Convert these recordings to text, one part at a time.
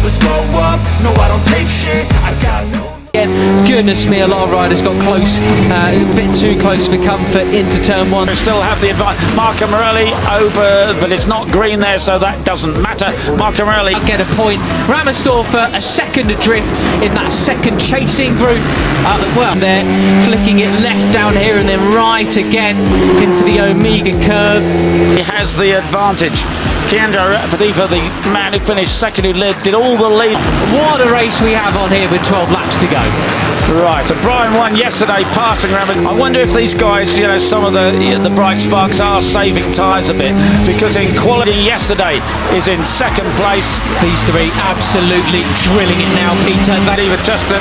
never slow up, no I don't take shit, I got no... Goodness me, a lot of riders got close, a bit too close for comfort into turn one. We still have the advantage. Marco Morelli over, but it's not green there, so that doesn't matter. Marco Morelli Get a point. Ramersdorfer a second adrift in that second chasing group. Well, they're flicking it left down here and then right again into the Omega curve. He has the advantage. Keandra Fadifa, the man who finished second, who did all the lead. What a race we have on here with 12 laps to go. Right, so Brian won yesterday, passing around. I wonder if these guys, you know, some of the bright sparks are saving tyres a bit, because in quality yesterday is in second place. These three absolutely drilling it now, Peter. That even just at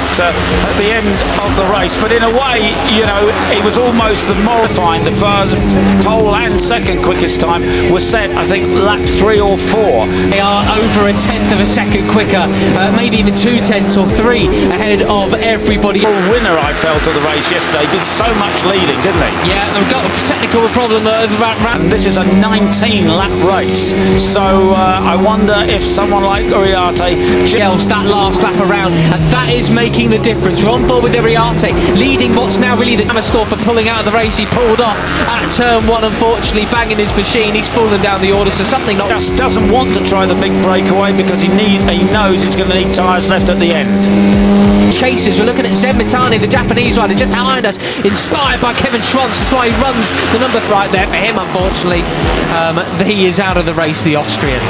the end of the race, but in a way, you know, it was almost the more refined. The first pole and second quickest time was set, I think, lap 3 or 4. They are over a tenth of a second quicker, maybe even 2 tenths or 3 ahead of everybody. The winner, I felt, of the race yesterday did so much leading, didn't he? Yeah, they've got a technical problem about and this is a 19-lap race, so I wonder if someone like Uriarte else that last lap around, and that is making the difference. We're on board with Uriarte, leading what's now really the Ramersdorfer pulling out of the race. He pulled off at turn 1, unfortunately, banging his machine. He's fallen down the order, so something not... Just doesn't want to try the big breakaway because he knows he's going to need tyres left at the end. Chasers, we're looking at Zen Mitani, the Japanese rider, just behind us, inspired by Kevin Schwantz. That's why he runs the number right there for him, unfortunately. He is out of the race, the Austrian.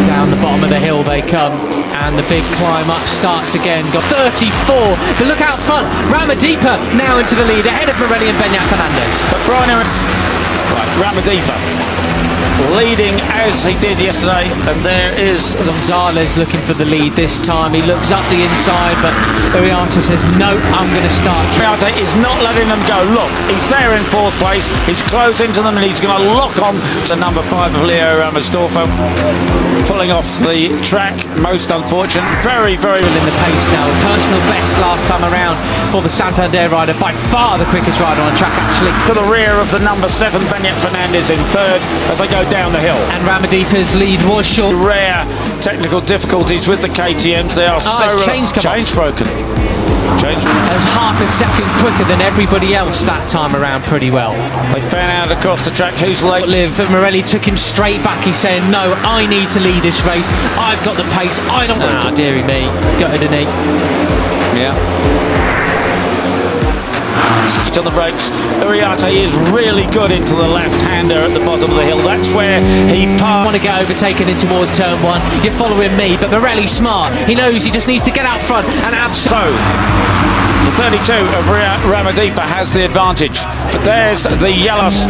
Down the bottom of the hill they come, and the big climb up starts again. Got 34, but look out front, Ramadipa now into the lead, ahead of Morelli and Benyat Fernandez. But Brian, right, Ramadipa leading as he did yesterday, and there is Gonzalez looking for the lead this time. He looks up the inside, but Uriarte says, no, I'm going to start. Uriarte is not letting them go. Look, he's there in 4th place, he's close into them, and he's going to lock on to number 5 of Leo Ramersdorfer, pulling off the track. Most unfortunate, very in the pace now. Personal best last time around for the Santander rider, by far the quickest rider on the track, actually. To the rear of the number 7 Benyat Fernandez in 3rd as they go down the hill. And Ramadipa's lead was short. Rare technical difficulties with the KTMs. They are change broken. Change. It was half a second quicker than everybody else that time around, pretty well. They fan out across the track. Who's late? Liv Morelli took him straight back. He's saying, no, I need to lead this race. I've got the pace. I don't... Ah, dearie me. Gutted, didn't he? Yeah. To the brakes. Uriarte is really good into the left-hander at the bottom of the hill. That's where he passed. Want to get overtaken in towards turn 1. You're following me, but Morelli's smart. He knows he just needs to get out front and absolutely. The 32 of Ramadipa has the advantage, but there's the yellowest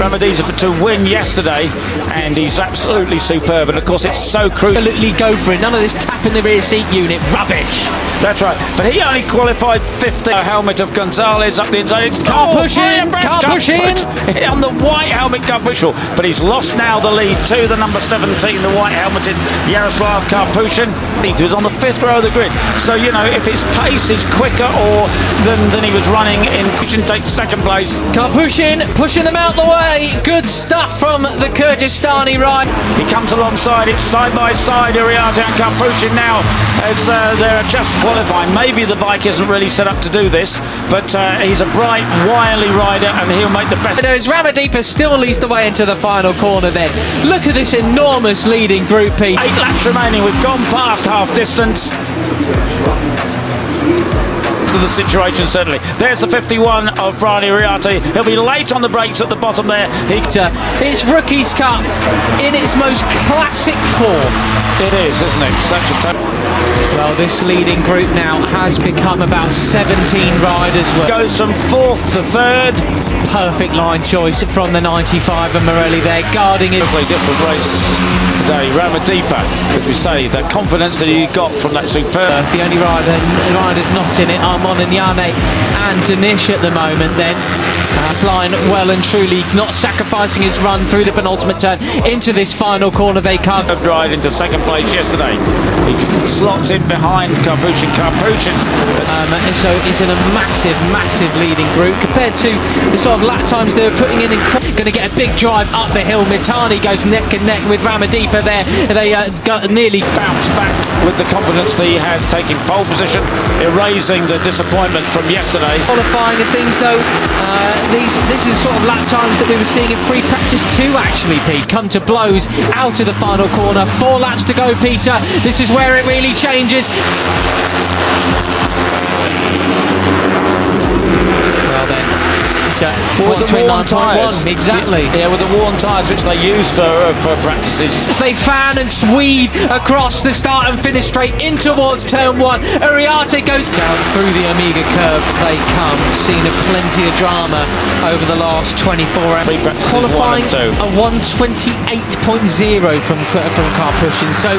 Ramadipa to win yesterday, and he's absolutely superb. And of course, it's so crucial. Absolutely go for it. None of this tapping the rear seat unit rubbish. That's right, but he only qualified 50. Helmet of Gonzalez up the inside. It's can't push in on the white helmet, Karpushin, but he's lost now the lead to the number 17, the white helmeted Yaroslav Karpushin. He was on the 5th row of the grid, so you know, if his pace is quicker or than he was running in, Karpushin takes 2nd place. Karpushin pushing them out the way. Good stuff from the Kyrgyzstani ride. He comes alongside it side by side, Uriarte and Karpushin now, as they're just qualifying. Maybe the bike isn't really set up to do this, but he's a bright, wily rider, and he'll make the best. As Ramadipa still leads the way into the final corner then. Look at this enormous leading group, Pete. 8 laps remaining. We've gone past half distance. To the situation, certainly. There's the 51 of Brian Uriarte. He'll be late on the brakes at the bottom there. It's Rookies Cup in its most classic form. It is, isn't it? Such a well, this leading group now has become about 17 riders. Goes from 4th to 3rd. Perfect line choice from the 95 and Morelli there, guarding it. Totally different race today. Ramadipa, as we say, the confidence that he got from that superb. The only riders not in it, Armand and Yane and Danish at the moment then. That's line well and truly, not sacrificing his run through the penultimate turn into this final corner. They can't drive into second place yesterday. He slots in behind Carpuchin. So he's in a massive leading group compared to the sort of lap times they were putting in. Going to get a big drive up the hill. Mitani goes neck and neck with Ramadipa there. They got nearly bounced back with the confidence that he has, taking pole position, erasing the disappointment from yesterday. Qualifying and things though, this is the sort of lap times that we were seeing in free practice 2 actually, Pete. Come to blows out of the final corner. 4 laps to go, Peter. This is where it really changes. Well then, with the worn tyres. Exactly. Yeah, with the worn tyres which they use for practices. They fan and weave across the start and finish straight in towards turn 1. Uriarte goes down through the Omega curve. They come. Seen plenty of drama over the last 24 hours. Qualifying a 1:28.0 from Carpuchin. So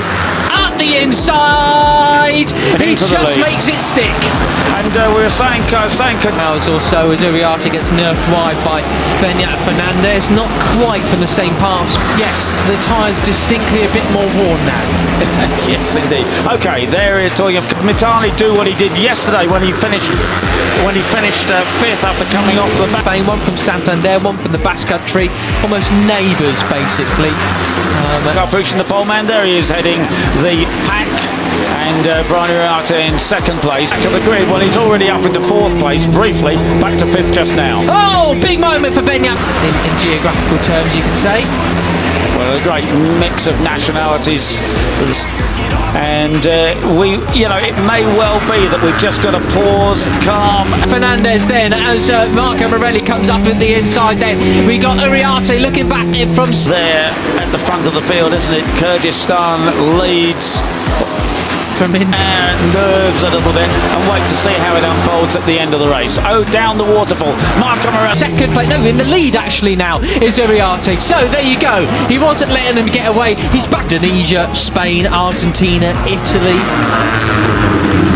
up the inside, he just makes it stick. And we were saying hours or so as Uriarte gets nerfed wide by Benyat Fernandez. Not quite from the same parts. Yes, the tyres distinctly a bit more worn now. Yes, indeed. Okay, there we're talking of Mitani do what he did yesterday when he finished 5th after coming off the back. Spain, one from Santander, one from the Basque Country, almost neighbours basically. Carpuchin, the pole man, there he is heading the pack. And Brian Uriarte in second place. Back of the grid, well, he's already up into 4th place, briefly, back to 5th just now. Oh, big moment for Benyat. In geographical terms, you could say. Well, a great mix of nationalities. And it may well be that we've just got to pause, calm. Fernandez then, as Marco Morelli comes up at the inside then. We got Uriarte looking back from there at the front of the field, isn't it? Kyrgyzstan leads. From in and nerves a little bit, and wait to see how it unfolds at the end of the race. Oh, down the waterfall, Marco Morelli. Second place, no, in the lead actually now is Uriarte. So there you go. He wasn't letting them get away. He's back. Indonesia, Spain, Argentina, Italy.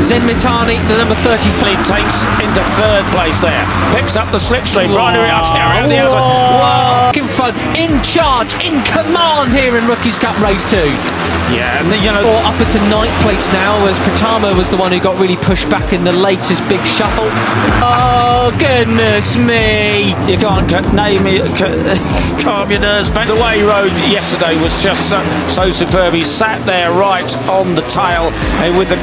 Zenmitani, the number 30, takes into 3rd place there. Picks up the slipstream. Brian Uriarte around the outside. Whoa! Fun, in charge, in command here in Rookies Cup Race 2. Yeah, and or up into 9th place now, as Pratama was the one who got really pushed back in the latest big shuffle. Oh goodness me! You can't name it, calm your nerves. But the way he rode yesterday was just so superb. He sat there right on the tail with the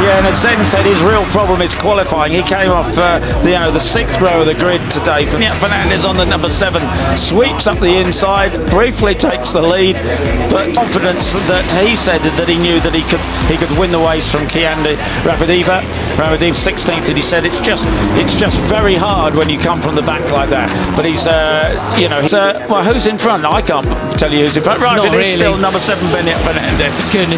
and as Zen said, his real problem is qualifying. He came off the 6th row of the grid today. Fernandez on the number 7 sweeps up the inside, briefly takes the lead, but confidence that he said that he knew that he could win the race from Kianda Ramadipa 16th, and he said it's just very hard when you come from the back like that. But he's well, who's in front? I can't tell you who's in front. Right, it is still number 7 Benyat Fernandez. Goodness.